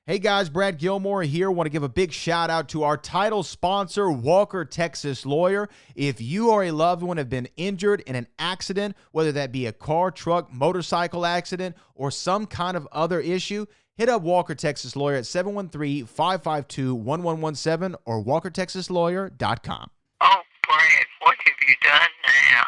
Hey guys, Brad Gilmore here. Want to give a big shout out to our title sponsor, Walker Texas Lawyer. If you or a loved one have been injured in an accident, whether that be a car, truck, motorcycle accident, or some kind of other issue, hit up Walker Texas Lawyer at 713-552-1117 or walkertexaslawyer.com. Oh, Brad, what have you done now?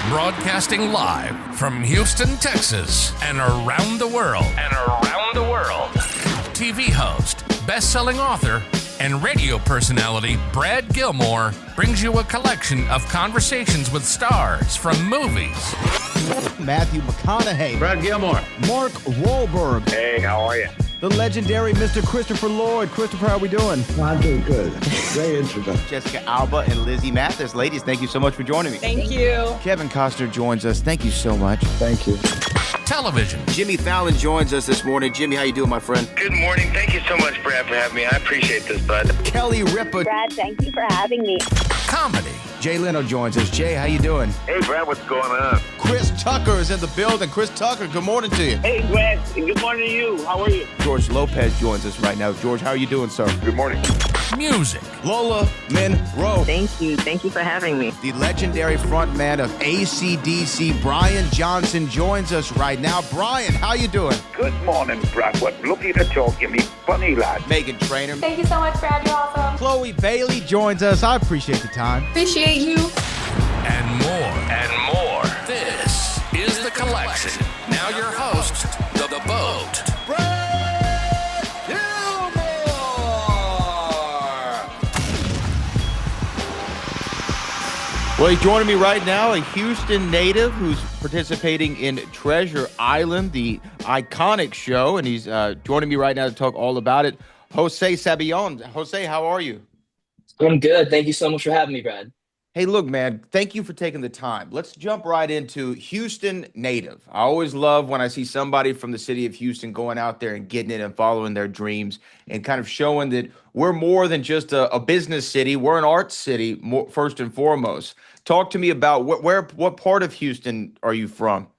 Broadcasting live from Houston, Texas, and around the world. TV host, best-selling author, and radio personality Brad Gilmore brings you a collection of conversations with stars from movies. Matthew McConaughey. Brad Gilmore. Mark Wahlberg. Hey, how are you? The legendary Mr. Christopher Lloyd. Christopher, how are we doing? I'm doing good. Great introduction. Jessica Alba and Lizzie Mathis. Ladies, thank you so much for joining me. Thank you. Kevin Costner joins us. Thank you so much. Thank you. Television. Jimmy Fallon joins us this morning. Jimmy, how you doing, my friend? Good morning. Thank you so much, Brad, for having me. I appreciate this, bud. Kelly Ripa. Brad, thank you for having me. Comedy. Jay Leno joins us. Jay, how you doing? Hey, Brad, what's going on? Chris Tucker is in the building. Chris Tucker, good morning to you. Hey, Brad, good morning to you. How are you? George Lopez joins us right now. George, how are you doing, sir? Good morning. Music. Lola Monroe. Thank you. Thank you for having me. The legendary frontman of AC/DC, Brian Johnson, joins us right now. Brian, how you doing? Good morning, Brad. What lovely to talk to me. Funny lad. Megan Trainor. Thank you so much, Brad. You're awesome. Chloe Bailey joins us. I appreciate the time. Appreciate you. And more. This is The Collection. Now your host, The Boat. Brad Gilmore! Well, he's joining me right now, a Houston native who's participating in Treasure Island, the iconic show, and he's joining me right now to talk all about it. Jose Sabillo. Jose, how are you? I'm good. Thank you so much for having me, Brad. Hey, look, man, thank you for taking the time. Let's jump right into Houston native. I always love when I see somebody from the city of Houston going out there and getting it and following their dreams and kind of showing that we're more than just a business city. We're an arts city, first and foremost. Talk to me about what part of Houston are you from?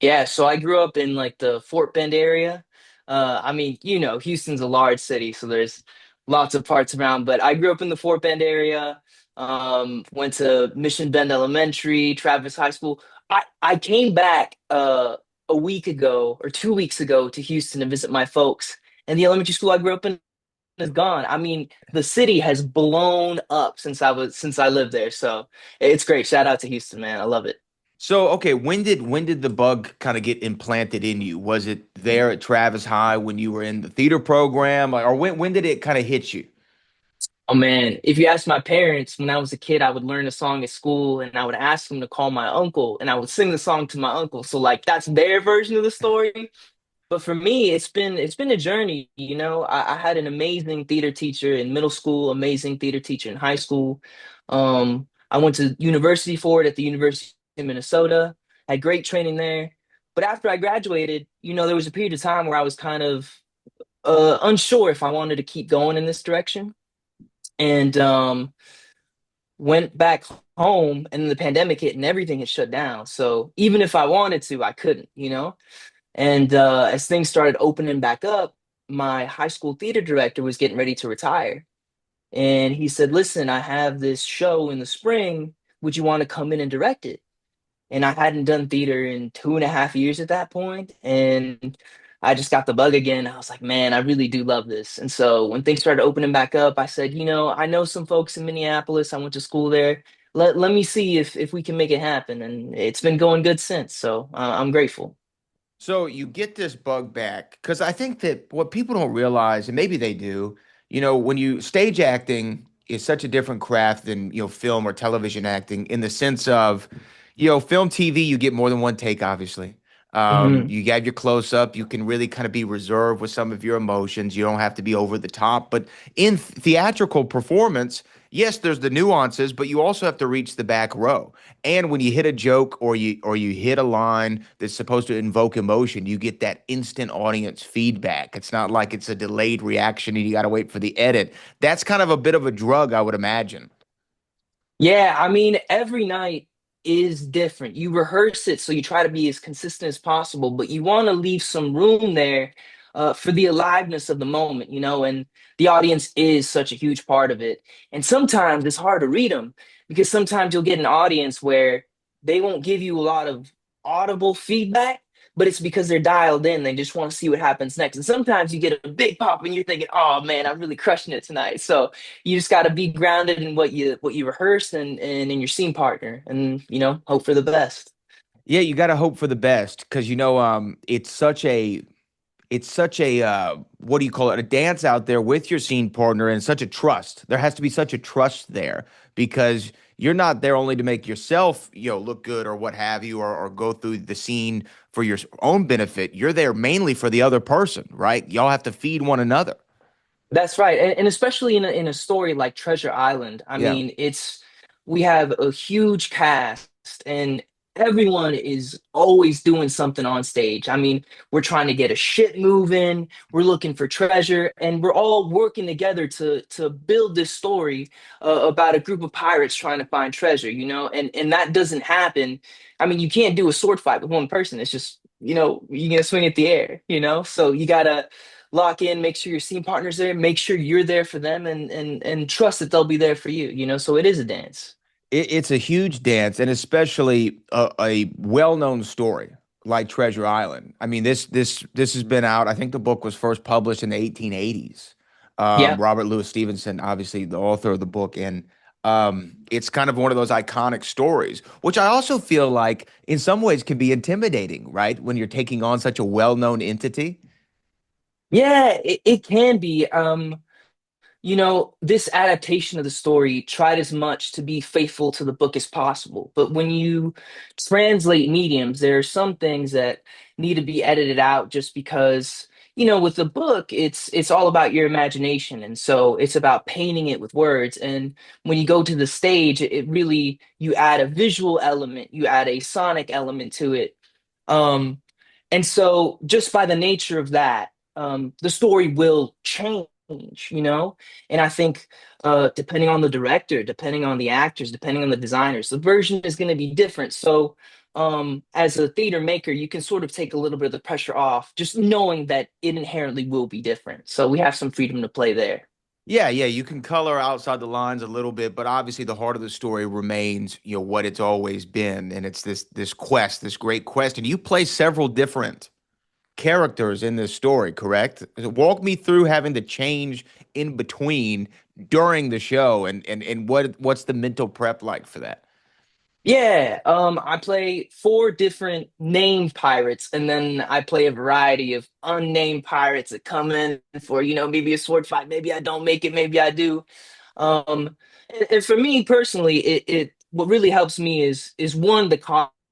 Yeah, so I grew up in like the Fort Bend area. Houston's a large city, so there's lots of parts around, but I grew up in the Fort Bend area. Went to Mission Bend Elementary, Travis High School. I came back a week ago or 2 weeks ago to Houston to visit my folks, and the elementary school I grew up in is gone. I mean, the city has blown up since I lived there. So it's great. Shout out to Houston, man. I love it. So, okay, when did the bug kind of get implanted in you? Was it there at Travis High when you were in the theater program, or when did it kind of hit you? Oh man, if you ask my parents, when I was a kid, I would learn a song at school and I would ask them to call my uncle and I would sing the song to my uncle. So like that's their version of the story. But for me, it's been a journey. I had an amazing theater teacher in middle school, amazing theater teacher in high school. I went to university for it at the University of Minnesota, had great training there. But after I graduated, there was a period of time where I was kind of unsure if I wanted to keep going in this direction. And went back home and then the pandemic hit and everything had shut down. So even if I wanted to, I couldn't, And as things started opening back up, my high school theater director was getting ready to retire. And he said, listen, I have this show in the spring. Would you want to come in and direct it? And I hadn't done theater in 2.5 years at that point. And I just got the bug again. I was like, man, I really do love this. And so when things started opening back up, I said, I know some folks in Minneapolis. I went to school there. Let me see if we can make it happen. And it's been going good since. So I'm grateful. So you get this bug back because I think that what people don't realize, and maybe they do, when you stage acting is such a different craft than, film or television acting in the sense of, film, TV, you get more than one take, obviously. You have your close up. You can really kind of be reserved with some of your emotions. You don't have to be over the top. But in theatrical performance, yes, there's the nuances, but you also have to reach the back row. And when you hit a joke or you hit a line that's supposed to invoke emotion, you get that instant audience feedback. It's not like it's a delayed reaction and you got to wait for the edit. That's kind of a bit of a drug, I would imagine. Yeah, I mean, every night is different. You rehearse it, so you try to be as consistent as possible, but you want to leave some room there for the aliveness of the moment, and the audience is such a huge part of it. And sometimes it's hard to read them because sometimes you'll get an audience where they won't give you a lot of audible feedback, but it's because they're dialed in. They just want to see what happens next. And sometimes you get a big pop and you're thinking, oh man, I'm really crushing it tonight. So you just got to be grounded in what you rehearsed and in your scene partner, and hope for the best. Yeah, you got to hope for the best because it's such a what do you call it? A dance out there with your scene partner and such a trust. There has to be such a trust there because you're not there only to make yourself, look good or what have you, or go through the scene for your own benefit. You're there mainly for the other person, right? Y'all have to feed one another. That's right, and especially in a story like Treasure Island. I Yeah. mean, we have a huge cast, and everyone is always doing something on stage. I mean, we're trying to get a ship moving, we're looking for treasure, and we're all working together to build this story about a group of pirates trying to find treasure. And that doesn't happen. I mean, you can't do a sword fight with one person. It's just you're gonna swing at the air. So you gotta lock in, make sure your scene partner's there, make sure you're there for them, and trust that they'll be there for you. So it is a dance. It's a huge dance, and especially a well-known story like Treasure Island. I mean, this has been out. I think the book was first published in the 1880s. Yeah. Robert Louis Stevenson, obviously the author of the book, and it's kind of one of those iconic stories, which I also feel like in some ways can be intimidating, right? When you're taking on such a well-known entity. Yeah, it can be. This adaptation of the story tried as much to be faithful to the book as possible. But when you translate mediums, there are some things that need to be edited out just because, with the book, it's all about your imagination. And so it's about painting it with words. And when you go to the stage, it really, you add a visual element, you add a sonic element to it. Um, and so just by the nature of that, the story will change. And I think depending on the director, depending on the actors, depending on the designers, the version is going to be different. So as a theater maker, you can sort of take a little bit of the pressure off, just knowing that it inherently will be different. So we have some freedom to play there. Yeah, yeah, you can color outside the lines a little bit, but obviously the heart of the story remains, what it's always been, and it's this quest, this great quest. And you play several different characters in this story, correct? Walk me through having to change in between during the show, and what's the mental prep like for that? Yeah, I play four different named pirates, and then I play a variety of unnamed pirates that come in for, maybe a sword fight. Maybe I don't make it, maybe I do. And for me personally, it what really helps me is one, the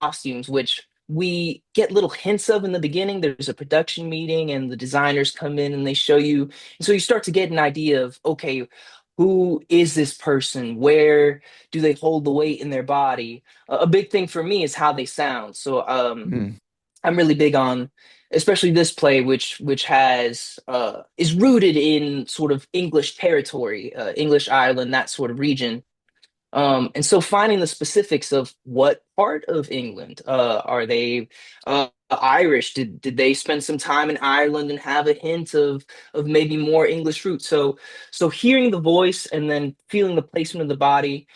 costumes, which we get little hints of in the beginning. There's a production meeting, and the designers come in and they show you, and so you start to get an idea of, okay, who is this person? Where do they hold the weight in their body? A big thing for me is how they sound. So Hmm. I'm really big on, especially this play, which has is rooted in sort of English territory, English Ireland, that sort of region. And so finding the specifics of what part of England are they Irish? Did they spend some time in Ireland and have a hint of maybe more English roots? So hearing the voice and then feeling the placement of the body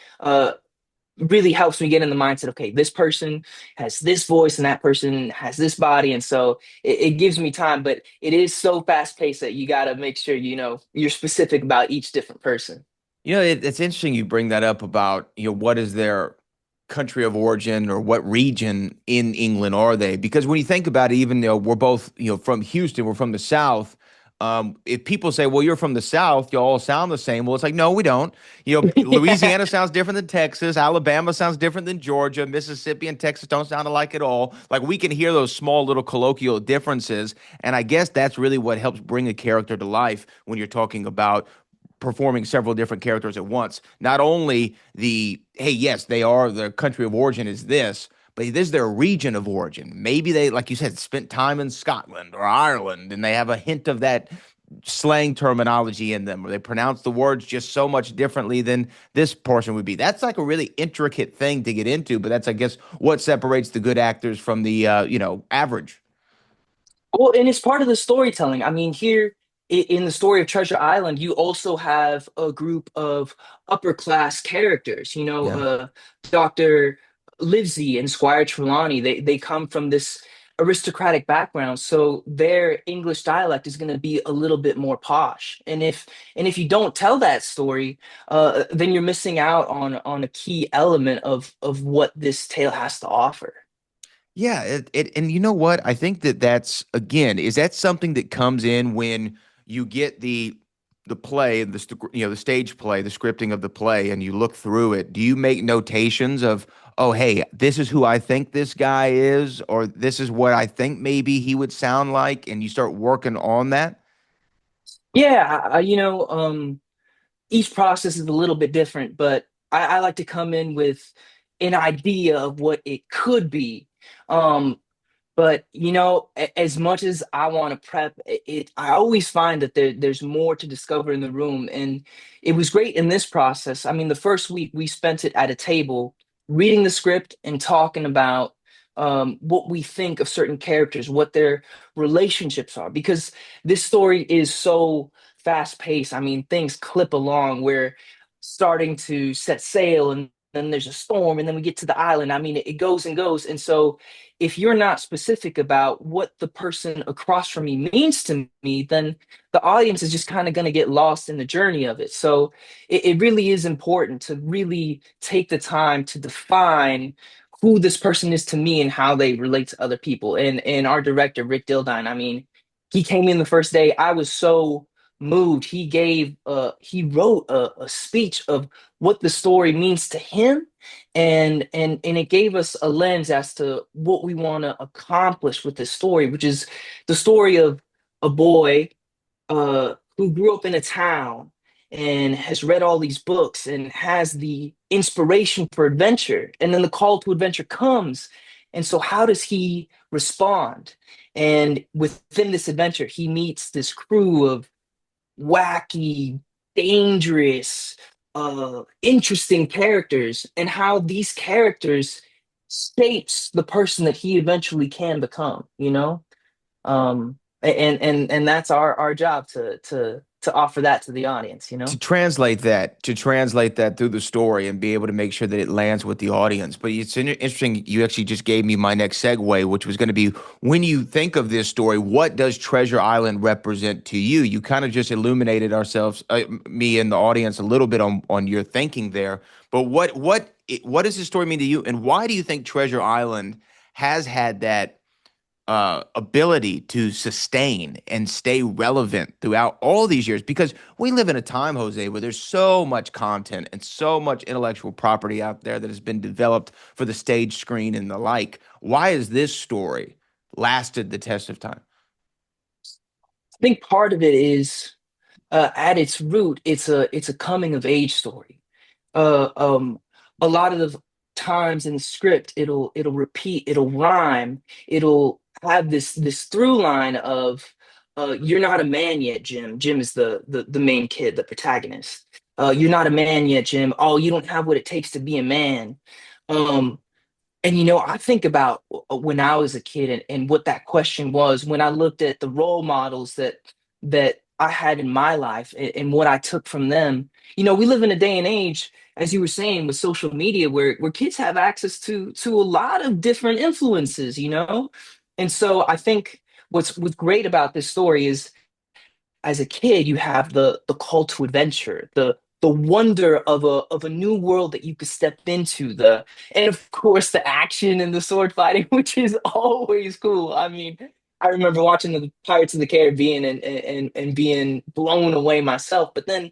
really helps me get in the mindset. Okay, this person has this voice and that person has this body, and so it gives me time. But it is so fast paced that you got to make sure you're specific about each different person. It's interesting you bring that up about, what is their country of origin or what region in England are they? Because when you think about it, even though we're both, from Houston, we're from the South. If people say, well, you're from the South, you all sound the same. Well, it's like, no, we don't. Yeah. Louisiana sounds different than Texas. Alabama sounds different than Georgia. Mississippi and Texas don't sound alike at all. Like we can hear those small little colloquial differences. And I guess that's really what helps bring a character to life when you're talking about performing several different characters at once. Not only hey, yes, they are, their country of origin is this, but this is their region of origin. Maybe they, like you said, spent time in Scotland or Ireland, and they have a hint of that slang terminology in them, or they pronounce the words just so much differently than this portion would be. That's like a really intricate thing to get into, but that's, I guess, what separates the good actors from the, average. Well, and it's part of the storytelling. I mean, here in the story of Treasure Island, you also have a group of upper class characters. Yeah. Dr. Livesey and Squire Trelawney. They come from this aristocratic background, so their English dialect is going to be a little bit more posh. And if you don't tell that story, then you're missing out on a key element of what this tale has to offer. Yeah, and you know what? I think that that's again, is that something that comes in when you get the play, the stage play, the scripting of the play, and you look through it. Do you make notations of, oh, hey, this is who I think this guy is, or this is what I think maybe he would sound like, and you start working on that? Yeah, each process is a little bit different, but I like to come in with an idea of what it could be. Um, but as much as I want to prep it, I always find that there's more to discover in the room. And it was great in this process. I mean, the first week we spent it at a table, reading the script and talking about what we think of certain characters, what their relationships are, because this story is so fast paced. I mean, things clip along. We're starting to set sail, and then there's a storm, and then we get to the island. I mean, it goes and goes. And so if you're not specific about what the person across from me means to me, then the audience is just kind of going to get lost in the journey of it. So it really is important to really take the time to define who this person is to me and how they relate to other people. And our director, Rick Dildine, I mean, he came in the first day. I was so moved. He wrote a speech of what the story means to him, and it gave us a lens as to what we want to accomplish with this story, which is the story of a boy who grew up in a town and has read all these books and has the inspiration for adventure, and then the call to adventure comes. And so how does he respond? And within this adventure he meets this crew of wacky, dangerous, interesting characters, and how these characters shapes the person that he eventually can become. And that's our job to offer that to the audience. To translate that through the story and be able to make sure that it lands with the audience. But it's interesting. You actually just gave me my next segue, which was going to be, when you think of this story, what does Treasure Island represent to you? You kind of just illuminated ourselves, me and the audience, a little bit on your thinking there. But what does this story mean to you, and why do you think Treasure Island has had that ability to sustain and stay relevant throughout all these years? Because we live in a time, Jose, where there's so much content and so much intellectual property out there that has been developed for the stage screen and the like. Why has this story lasted the test of time? I think part of it is, at its root, it's a coming of age story. uh, um, a lot of the times in the script, it'll repeat, it'll rhyme, it'll have this through line of, "You're not a man yet, Jim." Jim is the main kid, the protagonist. "You're not a man yet, Jim. Oh, you don't have what it takes to be a man." Um, and I think about when I was a kid, and what that question was when I looked at the role models that I had in my life, and what I took from them. We live in a day and age, as you were saying, with social media, where kids have access to a lot of different influences. And so I think what's great about this story is, as a kid, you have the call to adventure, the wonder of a new world that you could step into, and of course the action and the sword fighting, which is always cool. I mean, I remember watching the Pirates of the Caribbean and being blown away myself. But then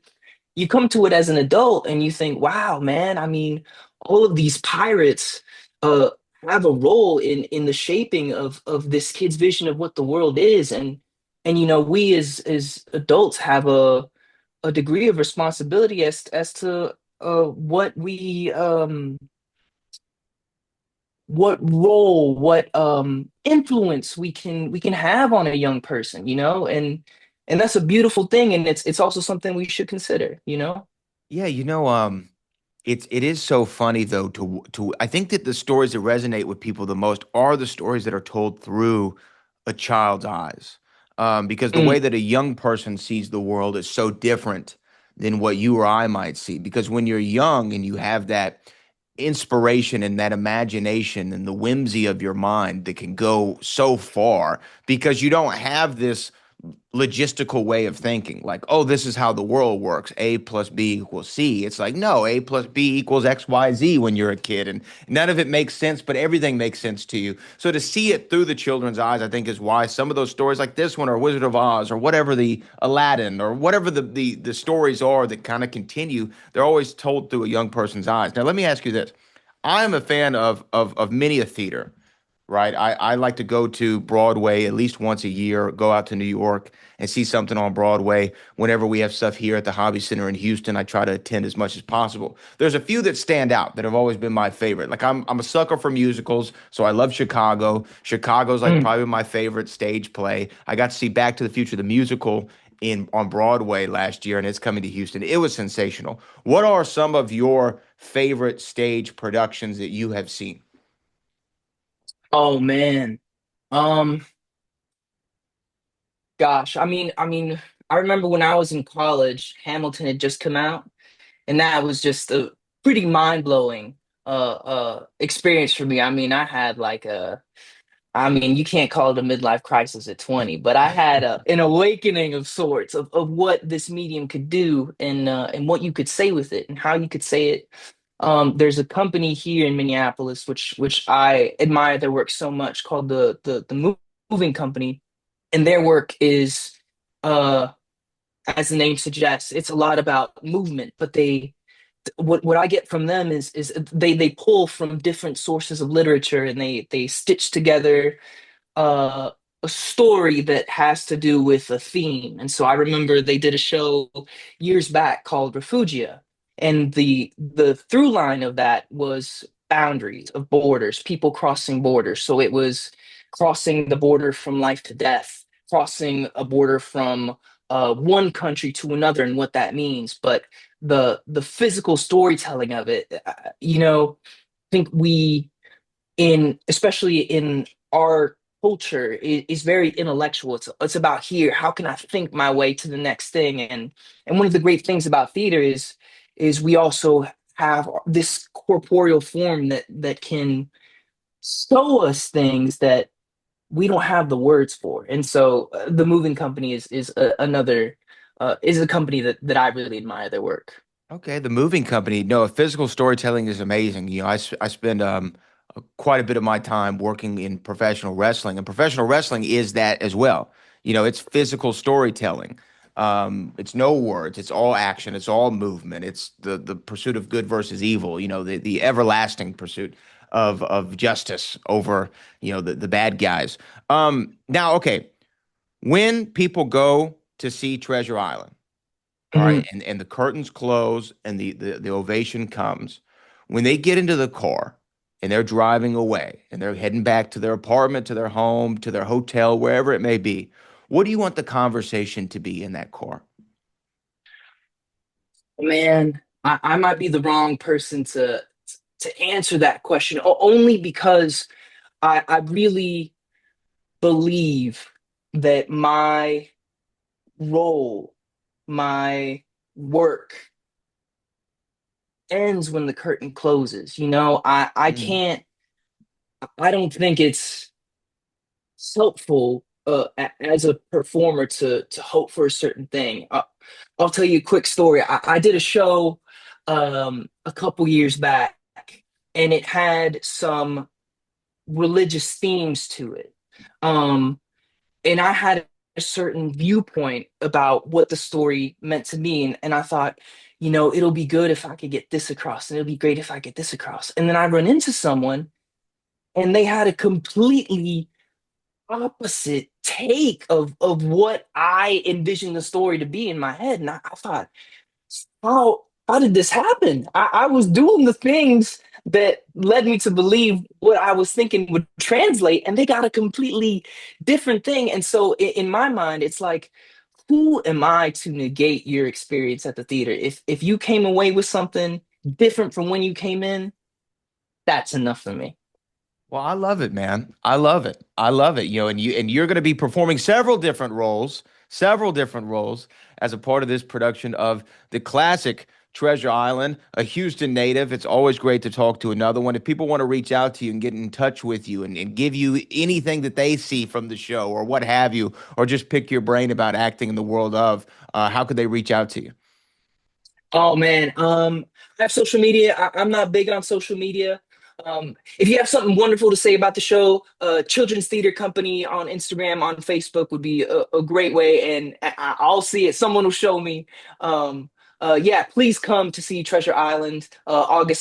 you come to it as an adult and you think, wow, man, I mean, all of these pirates uh have a role in the shaping of this kid's vision of what the world is. And we as adults have a degree of responsibility as to what role, what influence we can have on a young person. And that's a beautiful thing, and it's also something we should consider. Yeah, it is so funny though, to I think that the stories that resonate with people the most are the stories that are told through a child's eyes, because the way Mm. that a young person sees the world is so different than what you or I might see. Because when you're young and you have that inspiration and that imagination and the whimsy of your mind that can go so far, because you don't have this logistical way of thinking like, oh, this is how the world works, a plus b equals c. It's like, no, a plus b equals xyz when you're a kid, and none of it makes sense, but everything makes sense to you. So to see it through the children's eyes, I think, is why some of those stories like this one or Wizard of Oz or whatever, the Aladdin or whatever the stories are that kind of continue, they're always told through a young person's eyes. Now let me ask you this. I am a fan of many a theater, right? I like to go to Broadway at least once a year, go out to New York and see something on Broadway. Whenever we have stuff here at the Hobby Center in Houston, I try to attend as much as possible. There's a few that stand out that have always been my favorite. Like I'm a sucker for musicals, so I love Chicago. Chicago's like Mm. probably my favorite stage play. I got to see Back to the Future, the musical, in on Broadway last year, and it's coming to Houston. It was sensational. What are some of your favorite stage productions that you have seen? Oh man. Um, Gosh, I remember when I was in college, Hamilton had just come out, and that was just a pretty mind-blowing experience for me. I mean, I had like a I mean, you can't call it a midlife crisis at 20, but I had an awakening of sorts of what this medium could do and what you could say with it and how you could say it. There's a company here in Minneapolis which I admire their work so much called the Moving Company, and their work is uh as the name suggests, it's a lot about movement, but what I get from them is they pull from different sources of literature and they stitch together uh, a story that has to do with a theme. And so I remember they did a show years back called Refugia, and the through line of that was boundaries of borders, people crossing borders. So it was crossing the border from life to death, crossing a border from one country to another, and what that means. But the physical storytelling of it, I think we in especially in our culture is very intellectual. It's about here. How can I think my way to the next thing? And one of the great things about theater is we also have this corporeal form that can show us things that we don't have the words for. And so the Moving Company another is a company that I really admire their work. Okay, the moving company. No, physical storytelling is amazing. I spend quite a bit of my time working in professional wrestling, and professional wrestling is that as well. It's physical storytelling. It's no words. It's all action. It's all movement. It's the pursuit of good versus evil. The everlasting pursuit of justice over the bad guys. Now, okay, when people go to see Treasure Island. All right, Mhm. and the curtains close and the ovation comes. When they get into the car and they're driving away and they're heading back to their apartment, to their home, to their hotel, wherever it may be, what do you want the conversation to be in that car? Man, I might be the wrong person to answer that question, only because I really believe that my role, my work ends when the curtain closes. I Mm. can't, I don't think it's helpful as a performer to hope for a certain thing. I'll tell you a quick story. I did a show a couple years back, and it had some religious themes to it. Um, and I had a certain viewpoint about what the story meant to me. And I thought, it'll be good if I could get this across, and it'll be great if I get this across. And then I run into someone, and they had a completely opposite take of what I envisioned the story to be in my head. And I thought, how did this happen? I was doing the things that led me to believe what I was thinking would translate, and they got a completely different thing. And so in my mind, it's like, who am I to negate your experience at the theater? If you came away with something different from when you came in, that's enough for me. Well, I love it, man. I love it. I love it. And you're going to be performing several different roles as a part of this production of the classic Treasure Island, a Houston native. It's always great to talk to another one. If people want to reach out to you and get in touch with you and give you anything that they see from the show or what have you, or just pick your brain about acting in the world of, how could they reach out to you? Oh man, I have social media. I'm not big on social media. If you have something wonderful to say about the show, Children's Theater Company on Instagram, on Facebook would be a great way, and I'll see it. Someone will show me. Yeah, please come to see Treasure Island, September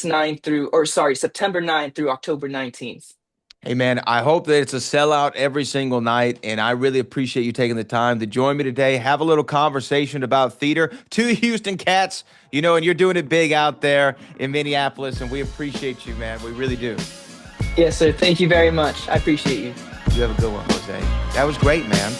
9th through October 19th. Hey man, I hope that it's a sellout every single night, and I really appreciate you taking the time to join me today. Have a little conversation about theater. Two Houston cats, and you're doing it big out there in Minneapolis, and we appreciate you, man. We really do. Yes, sir. Thank you very much. I appreciate you. You have a good one, Jose. That was great, man.